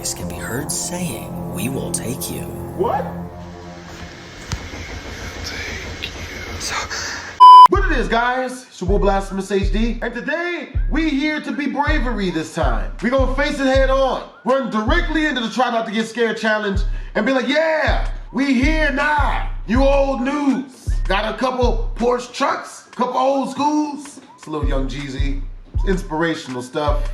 voice can be heard saying, "We will take you." What? What it is, guys? It's your boy BlastphamousHD, and today we here to be bravery this time. We gonna face it head on, run directly into the try not to get scared challenge, and be like, yeah, we here now. You old news. Got a couple Porsche trucks, couple old schools. It's a little Young Jeezy, inspirational stuff.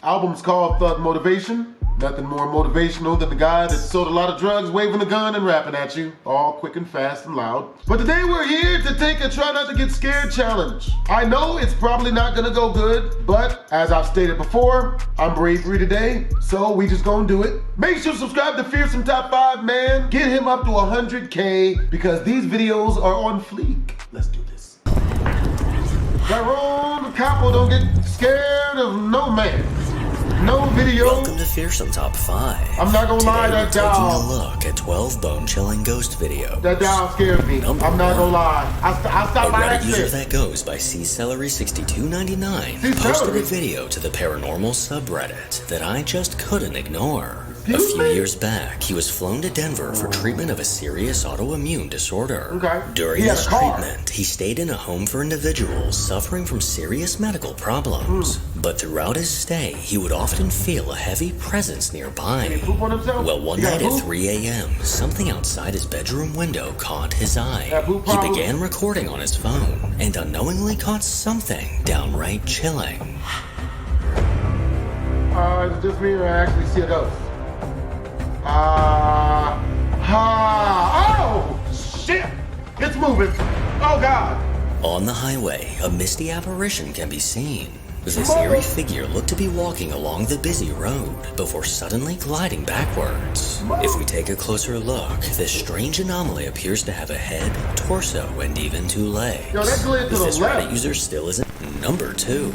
Album's called Thug Motivation. Nothing more motivational than the guy that sold a lot of drugs, waving a gun and rapping at you, all quick and fast and loud. But today we're here to take a try not to get scared challenge. I know it's probably not gonna go good, but as I've stated before, I'm bravery today, so we just gonna do it. Make sure to subscribe to Fearsome Top 5, man. Get him up to 100K because these videos are on fleek. Let's do this. Tyrone the Capo don't get scared of no man. No video. Welcome to Fearsome Top 5. I'm not gonna lie, that Today we're doll. taking a look at 12 bone-chilling ghost videos. That doll scares me. Number I'm not gonna one. lie. I stopped A by Reddit user accident. that goes by CCelery6299 C. posted Celery. a video to the paranormal subreddit that I just couldn't ignore. A Excuse few me? years back, he was flown to Denver for treatment of a serious autoimmune disorder. Okay. During He had this a car. treatment, he stayed in a home for individuals suffering from serious medical problems. But throughout his stay, he would often feel a heavy presence nearby. Did he poop on himself? Well, one He got night at poop? 3 a.m., something outside his bedroom window caught his eye. That poop He problem? began recording on his phone and unknowingly caught something downright chilling. Is it just me or I actually see a ghost? Oh, shit! It's moving. Oh, God. On the highway, a misty apparition can be seen. This eerie figure looked to be walking along the busy road before suddenly gliding backwards. If we take a closer look, this strange anomaly appears to have a head, torso, and even 2 legs. Yo, that glid to the This left. Reddit user still isn't. Number 2.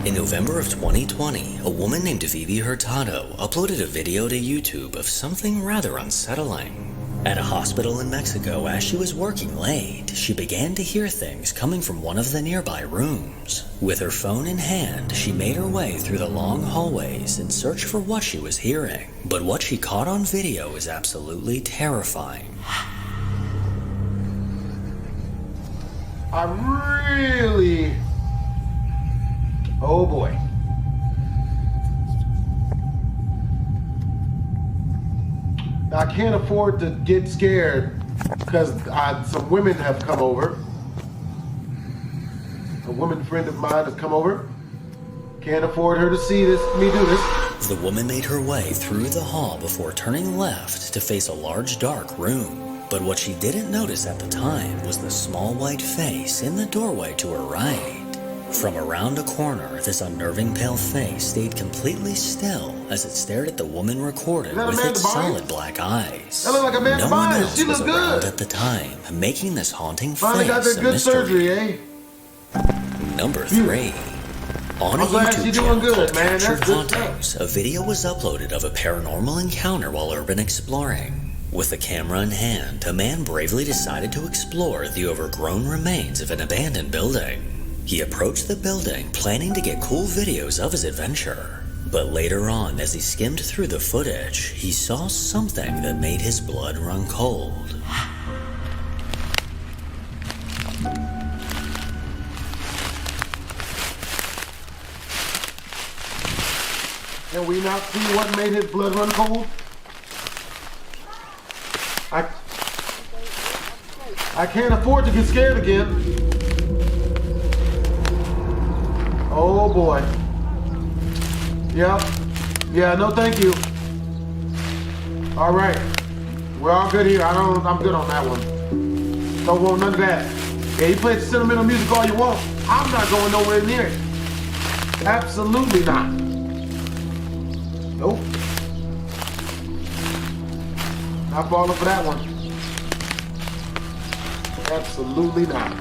In November of 2020, a woman named Vivi Hurtado uploaded a video to YouTube of something rather unsettling. At a hospital in Mexico, as she was working late, she began to hear things coming from one of the nearby rooms. With her phone in hand, she made her way through the long hallways in search for what she was hearing. But what she caught on video is absolutely terrifying. I really... Oh, boy. I can't afford to get scared because some women have come over. A woman friend of mine has come over. Can't afford her to see me do this. The woman made her way through the hall before turning left to face a large dark room. But what she didn't notice at the time was the small white face in the doorway to her right. From around a corner, this unnerving pale face stayed completely still as it stared at the woman recorded Is that with Amanda its Bynes? solid black eyes. That look like Amanda No one Bynes. else She was look around good. at the time, making this haunting Finally got face that a good mystery. surgery, eh? Number 3. On a I'm glad YouTube she's channel doing good, called man. That's Captured good Hauntings, a video was uploaded of a paranormal encounter while urban exploring. With the camera in hand, a man bravely decided to explore the overgrown remains of an abandoned building. He approached the building, planning to get cool videos of his adventure. But later on, as he skimmed through the footage, he saw something that made his blood run cold. Can we not see what made his blood run cold? I can't afford to get scared again. Oh boy. Yep. Yeah, no thank you. All right. We're all good here. I'm good on that one. Don't want none of that. Yeah, you play sentimental music all you want. I'm not going nowhere near it. Absolutely not. Nope. Not falling for that one. Absolutely not.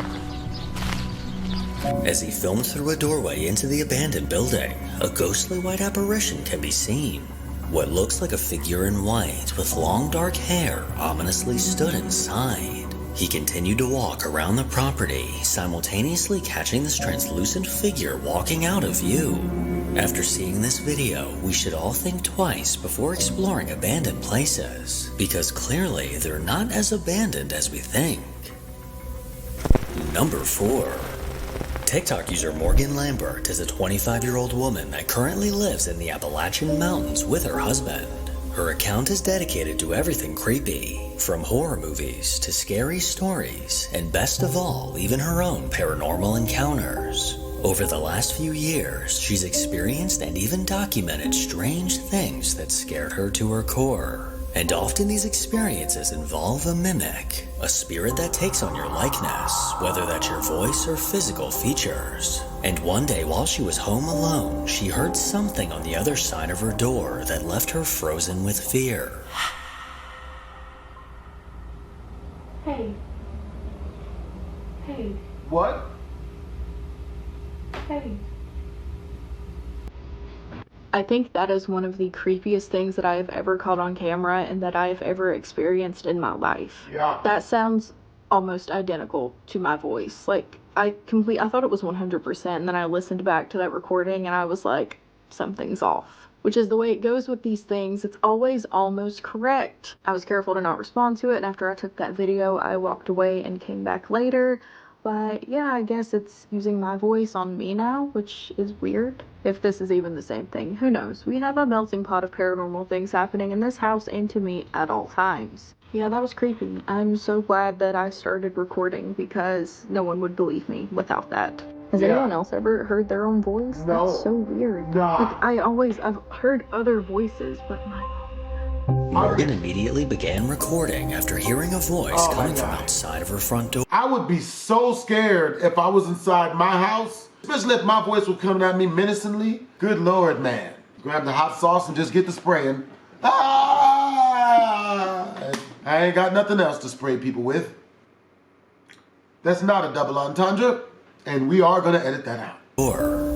As he filmed through a doorway into the abandoned building, a ghostly white apparition can be seen. What looks like a figure in white with long dark hair ominously stood inside. He continued to walk around the property, simultaneously catching this translucent figure walking out of view. After seeing this video, we should all think twice before exploring abandoned places, because clearly they're not as abandoned as we think. Number 4. TikTok user Morgan Lambert is a 25-year-old woman that currently lives in the Appalachian Mountains with her husband. Her account is dedicated to everything creepy, from horror movies to scary stories, and best of all, even her own paranormal encounters. Over the last few years, she's experienced and even documented strange things that scared her to her core. And often these experiences involve a mimic, a spirit that takes on your likeness, whether that's your voice or physical features. And one day while she was home alone, she heard something on the other side of her door that left her frozen with fear. Hey. Hey. What? Hey. I think that is one of the creepiest things that I have ever caught on camera and that I have ever experienced in my life. Yeah. That sounds almost identical to my voice. Like, I thought it was 100%, and then I listened back to that recording and I was like, something's off. Which is the way it goes with these things. It's always almost correct. I was careful to not respond to it, and after I took that video, I walked away and came back later. But yeah, I guess it's using my voice on me now, which is weird. If this is even the same thing, who knows? We have a melting pot of paranormal things happening in this house and to me at all times. Yeah, that was creepy. I'm so glad that I started recording because no one would believe me without that. Has anyone else ever heard their own voice? No. That's so weird. Nah. Like, I've heard other voices, but Morgan immediately began recording after hearing a voice coming from outside of her front door. I would be so scared if I was inside my house, especially if my voice was coming at me menacingly. Good Lord, man. Grab the hot sauce and just get the spraying. Ah! I ain't got nothing else to spray people with. That's not a double entendre, and we are gonna edit that out.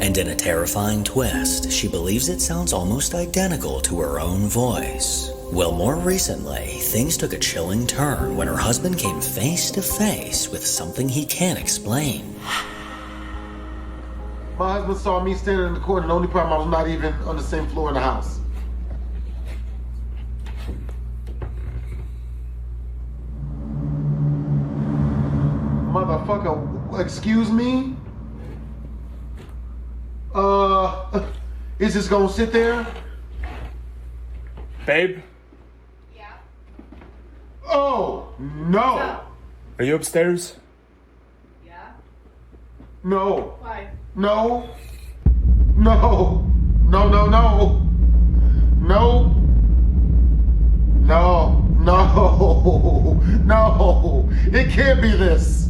And in a terrifying twist, she believes it sounds almost identical to her own voice. Well, more recently, things took a chilling turn when her husband came face to face with something he can't explain. My husband saw me standing in the corner, and the only problem, I was not even on the same floor in the house. Motherfucker, excuse me? Is this gonna sit there? Babe? yeah. Oh, no. Are you upstairs? Yeah. No. Why? No. No. No, no, no. No. No. No. No. It can't be this.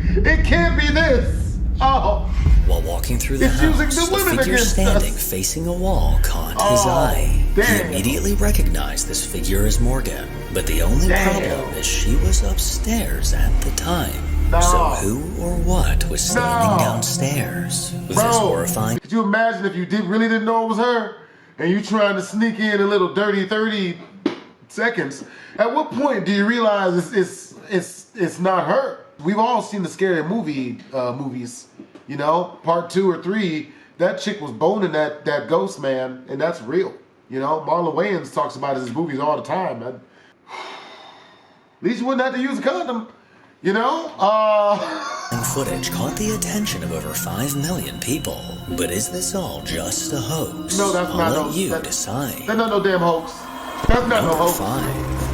It can't be this. Oh. While walking through the It's house, using the the women figure against standing us. facing a wall caught his eye. Damn. He immediately recognized this figure as Morgan, but the only problem is she was upstairs at the time. No. So who or what was standing No. downstairs? This Bro, horrifying. could you imagine if you really didn't know it was her, and you trying to sneak in a little dirty 30 seconds? At what point do you realize it's not her? We've all seen the scary movies, you know, part 2 or 3. That chick was boning that ghost man, and that's real. You know, Marlon Wayans talks about his movies all the time. At least you wouldn't have to use a condom, you know? Footage caught the attention of over 5 million people. But is this all just a hoax? No, that's not I'll no. let you That's decide. not no damn hoax. That's not no Number hoax. 5.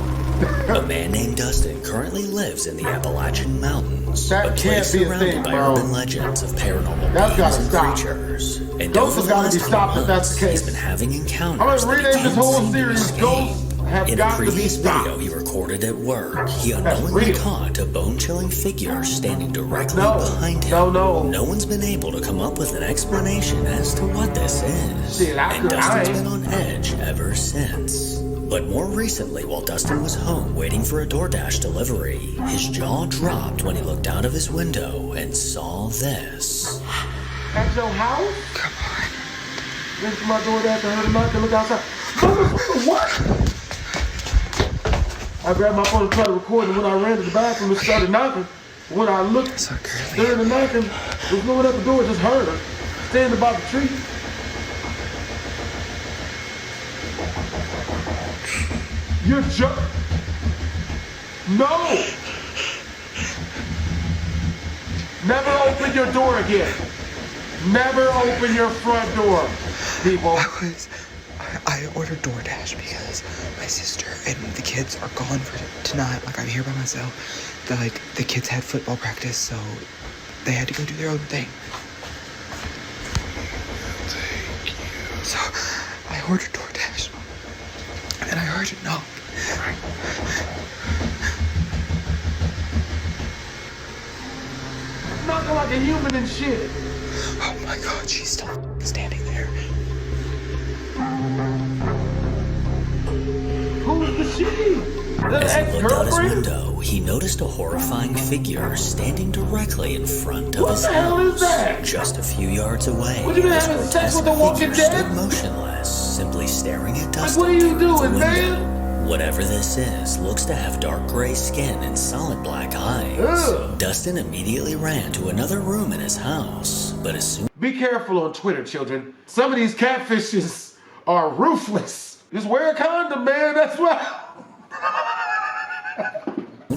A man named Dustin currently lives in the Appalachian Mountains, That a can't place be a surrounded thing, by bro. urban legends of paranormal That's beings gotta and stop. creatures. And Ghosts over have the gotta last be few stopped if that's the months, he's case. been having encounters I'm gonna that he rename this can't whole seem to series escape. Ghosts Have In a Got to Be previous Stopped. video he recorded at work, he That's unknowingly real. caught a bone-chilling figure standing directly No. behind him. No. No one's been able to come up with an explanation as to what this is. Shit, And Dustin's ain't. been on edge ever since. But more recently, while Dustin was home waiting for a DoorDash delivery, his jaw dropped when he looked out of his window and saw this. At your house? Come on. Went to my door after I heard a knock and look outside. Motherfucker, what? I grabbed my phone and tried to record, and when I ran to the bathroom and started knocking, when I looked, staring and knocking, there was no one at the door, just heard her standing by the tree. You're No! Never open your door again. Never open your front door, people. I ordered DoorDash because my sister and the kids are gone for tonight. Like, I'm here by myself. The kids had football practice, so they had to go do their own thing. Thank you. So I ordered DoorDash, and I heard it knock. Knocking like a human and shit. Oh my God, she's still standing there. Who's the she? As he looked out his window, he noticed a horrifying figure standing directly in front of his house. What the hell is that? Just a few yards away, What, you been this having sex grotesque with The Walking figure Dead? stood motionless, simply staring at Dustin. What are you through the doing, window. man? Whatever this is looks to have dark gray skin and solid black eyes. Ugh. Dustin immediately ran to another room in his house, but as soon Be careful on Twitter, children. Some of these catfishes are ruthless. Just wear a condom, man. That's what.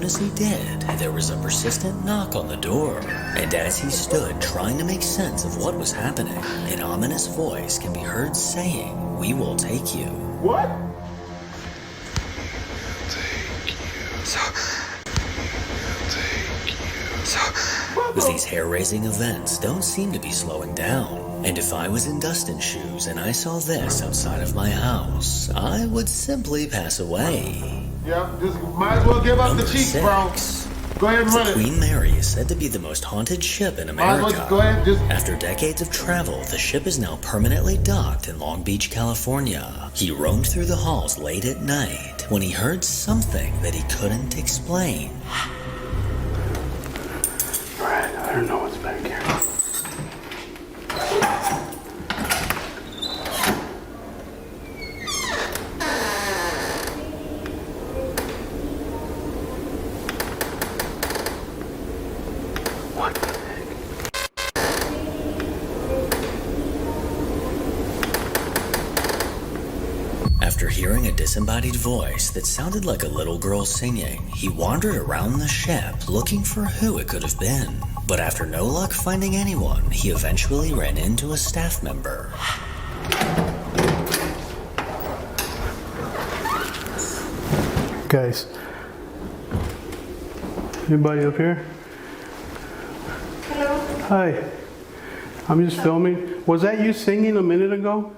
as he did, there was a persistent knock on the door. And as he stood trying to make sense of what was happening, an ominous voice can be heard saying, "We will take you." What? These hair-raising events don't seem to be slowing down. And if I was in Dustin's shoes and I saw this outside of my house, I would simply pass away. Yeah, just might as well give up the cheeks, bro. Go ahead and run The it. Queen Mary is said to be the most haunted ship in America. Go ahead, After decades of travel, the ship is now permanently docked in Long Beach, California. He roamed through the halls late at night when he heard something that he couldn't explain. Alright, I don't know what's back here. What the heck? After hearing a disembodied voice that sounded like a little girl singing, he wandered around the ship looking for who it could have been. But after no luck finding anyone, he eventually ran into a staff member. Guys, anybody up here? Hello? Hi, I'm just filming. Was that you singing a minute ago?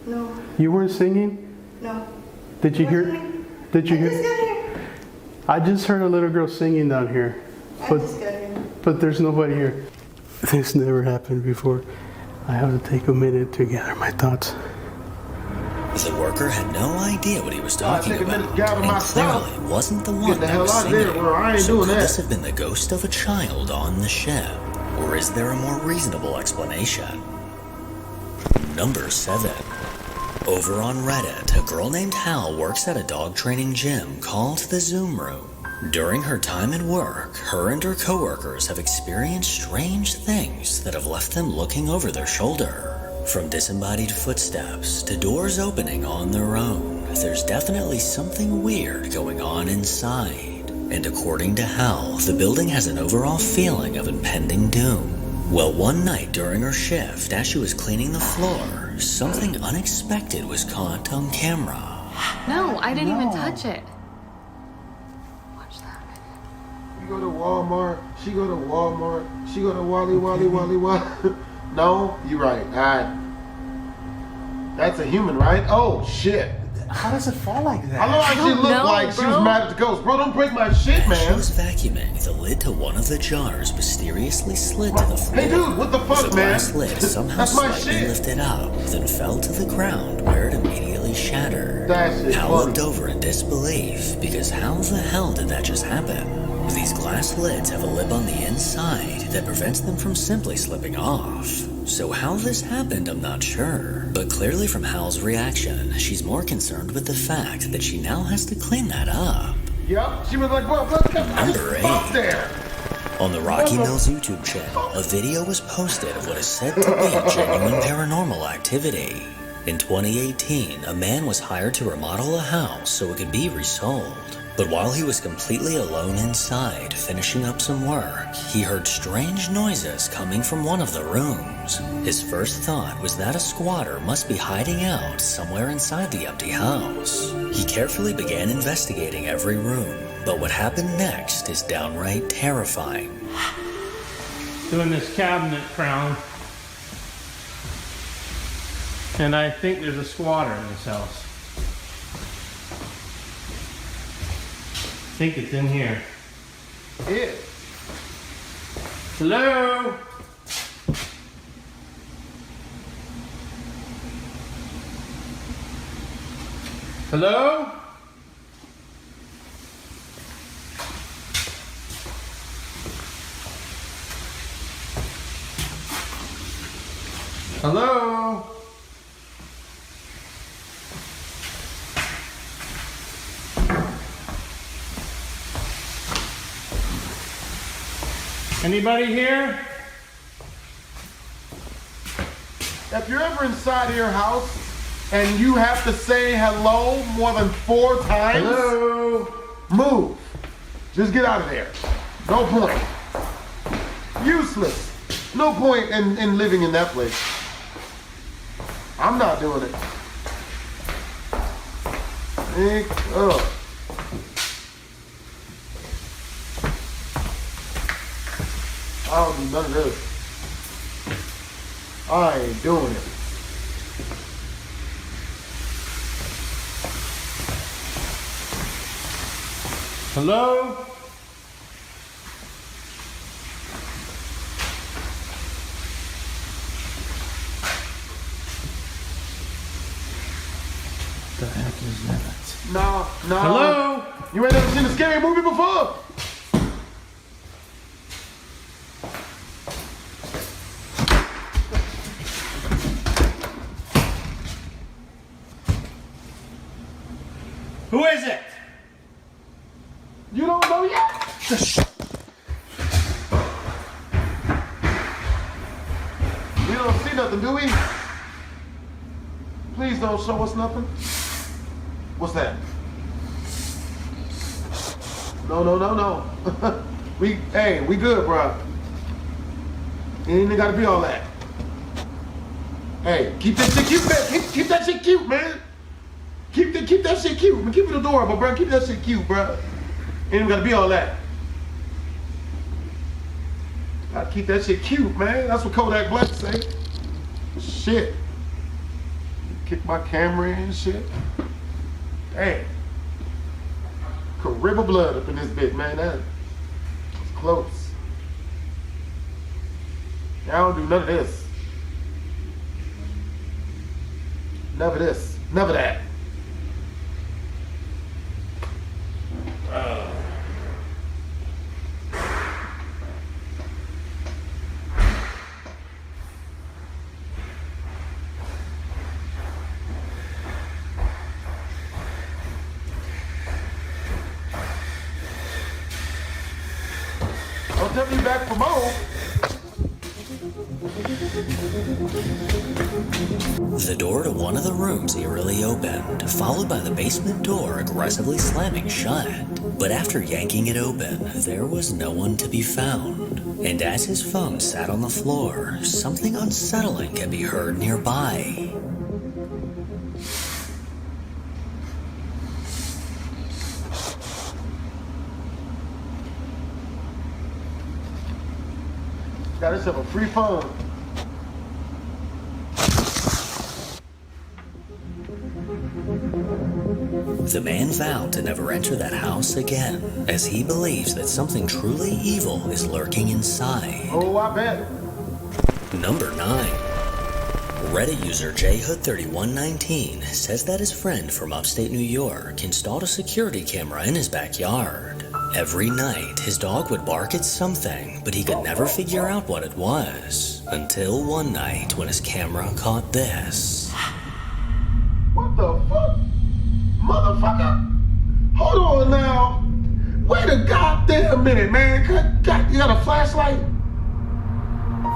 No, You weren't singing? no. Did you hear? Listening? Did you I just hear? got here. I just heard a little girl singing down here, I but just got here. there's nobody here. This never happened before. I have to take a minute to gather my thoughts. The worker had no idea what he was talking take a minute about, to gather my and stuff. clearly wasn't the Get one the that hell was out of there, singing. bro. I ain't So doing could that. this have been the ghost of a child on the ship? Or is there a more reasonable explanation? Number 7. Over on Reddit, a girl named Hal works at a dog training gym called the Zoom Room. During her time at work, her and her coworkers have experienced strange things that have left them looking over their shoulder. From disembodied footsteps to doors opening on their own, there's definitely something weird going on inside. And according to Hal, the building has an overall feeling of impending doom. Well, one night during her shift, as she was cleaning the floor, something unexpected was caught on camera. No, I didn't even touch it. Watch that. You go to Walmart, she go to Walmart, she go to Wally. No, you're right. That's a human, right? Oh, shit. How does it fall like that? How long does she don't look know, like she was bro. mad at the ghost? Bro, don't break my shit, As she man. was vacuuming, the lid to one of the jars mysteriously slid to the floor. Hey, dude, what the fuck, The man? glass lid somehow That's my slightly shit. lifted up, then fell to the ground where it immediately shattered. That shit Hal funny. looked over in disbelief, because how the hell did that just happen? These glass lids have a lip on the inside that prevents them from simply slipping off. So how this happened, I'm not sure. But clearly from Hal's reaction, she's more concerned with the fact that she now has to clean that up. Yep. She was like, "Bro, let's Number stop 8. there." On the Rocky Mills YouTube channel, a video was posted of what is said to be genuine paranormal activity. In 2018, a man was hired to remodel a house so it could be resold. But while he was completely alone inside, finishing up some work, he heard strange noises coming from one of the rooms. His first thought was that a squatter must be hiding out somewhere inside the empty house. He carefully began investigating every room, but what happened next is downright terrifying. Doing this cabinet crown. And I think there's a squatter in this house. I think it's in here. Yeah. Hello? Hello? Hello? Anybody here? If you're ever inside of your house and you have to say hello more than 4 times, Hello? move. Just get out of there. No point. Useless. No point in living in that place. I'm not doing it. Ugh. I don't do none of this. I ain't doing it. Hello? The heck is that? No. Hello? You ain't never seen a scary movie before? Who is it? You don't know yet? We don't see nothing, do we? Please don't show us nothing. What's that? No. we good, bro. It ain't gotta be all that. Hey, keep that shit cute, man. Keep that shit cute, man. Keep that shit cute. Man, keep it adorable, bro. Keep that shit cute, bro. Ain't gotta be all that. Gotta keep that shit cute, man. That's what Kodak Black say. Shit. Kick my camera in and shit. Damn. Could rip of blood up in this bit, man. That's close. I don't do none of this. None of this. None of that. Don't tell me you back for more. The door to one of the rooms eerily opened, followed by the basement door aggressively slamming shut. But after yanking it open, there was no one to be found. And as his phone sat on the floor, something unsettling could be heard nearby. Got yourself a free phone. The man vowed to never enter that house again, as he believes that something truly evil is lurking inside. Oh, I bet. Number 9. Reddit user jhood3119 says that his friend from upstate New York installed a security camera in his backyard. Every night, his dog would bark at something, but he could never figure out what it was. Until one night when his camera caught this. What the fuck? Motherfucker! Hold on now. minute, man. God, you got a flashlight?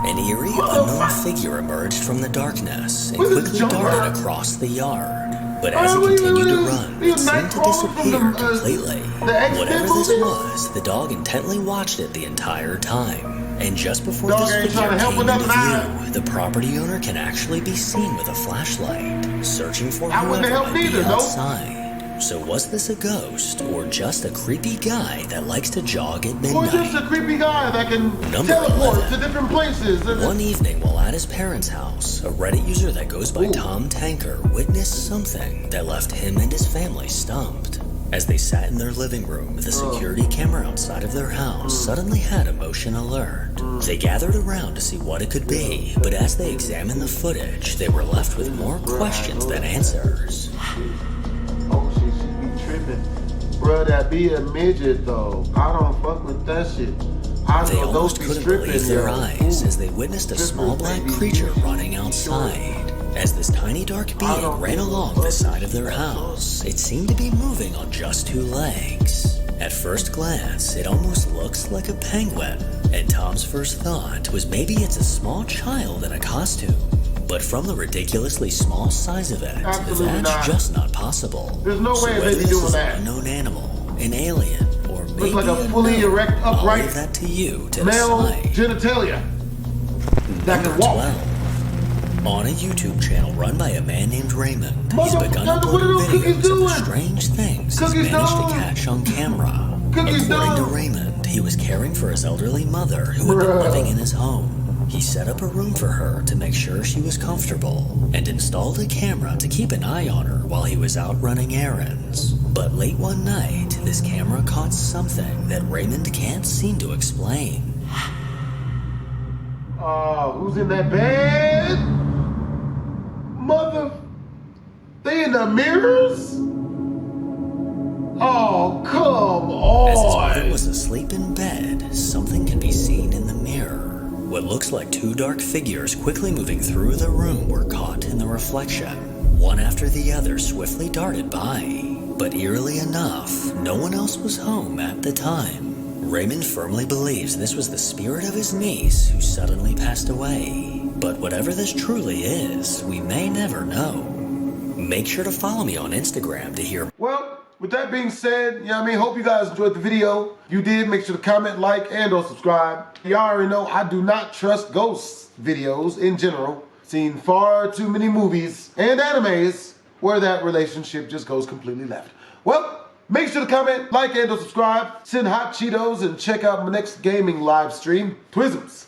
An eerie, unknown figure emerged from the darkness and quickly darted across the yard. But as it continued to run, it seemed to disappear completely. Whatever this was, the dog intently watched it the entire time. And just before this figure came into view, the property owner can actually be seen with a flashlight, searching for whoever might be outside. So was this a ghost, or just a creepy guy that likes to jog at midnight? Or just a creepy guy that can teleport to different places. One evening while at his parents' house, a Reddit user that goes by Tom Tanker witnessed something that left him and his family stumped. As they sat in their living room, the security camera outside of their house suddenly had a motion alert. They gathered around to see what it could be, but as they examined the footage, they were left with more questions than answers. Oh, she be tripping. Bruh, that be a midget, though. I don't fuck with that shit. They almost couldn't believe their eyes as they witnessed a small black creature running outside. As this tiny dark being ran along the side of their house, it seemed to be moving on just 2 legs. At first glance, it almost looks like a penguin, and Tom's first thought was maybe it's a small child in a costume. But from the ridiculously small size of it, that's just not possible. There's no way whether they be this doing is that. an unknown animal, an alien, or maybe Looks like a fully erect, I'll upright leave that to you to male decide. genitalia that can walk. 12. On a YouTube channel run by a man named Raymond, he's Mother- begun what are uploading those cookies videos of the doing? strange things he's Cookies managed to doing? catch on camera. Cookies According to doing? Raymond, he was caring for his elderly mother who had been Bruh. living in his home. He set up a room for her to make sure she was comfortable and installed a camera to keep an eye on her while he was out running errands. But late one night, this camera caught something that Raymond can't seem to explain. Who's in that bed? Mother, they in the mirrors? Oh, come on. As his mother was asleep in bed, something can be seen in the mirror. What looks like 2 dark figures quickly moving through the room were caught in the reflection. One after the other swiftly darted by. But eerily enough, no one else was home at the time. Raymond firmly believes this was the spirit of his niece who suddenly passed away. But whatever this truly is, we may never know. Make sure to follow me on Instagram to hear. Well, with that being said, you know what I mean? Hope you guys enjoyed the video. If you did, make sure to comment, like, and or subscribe. Y'all already know I do not trust ghost videos in general. Seen far too many movies and animes where that relationship just goes completely left. Well, make sure to comment, like, and or subscribe. Send hot Cheetos and check out my next gaming live stream. Twisms.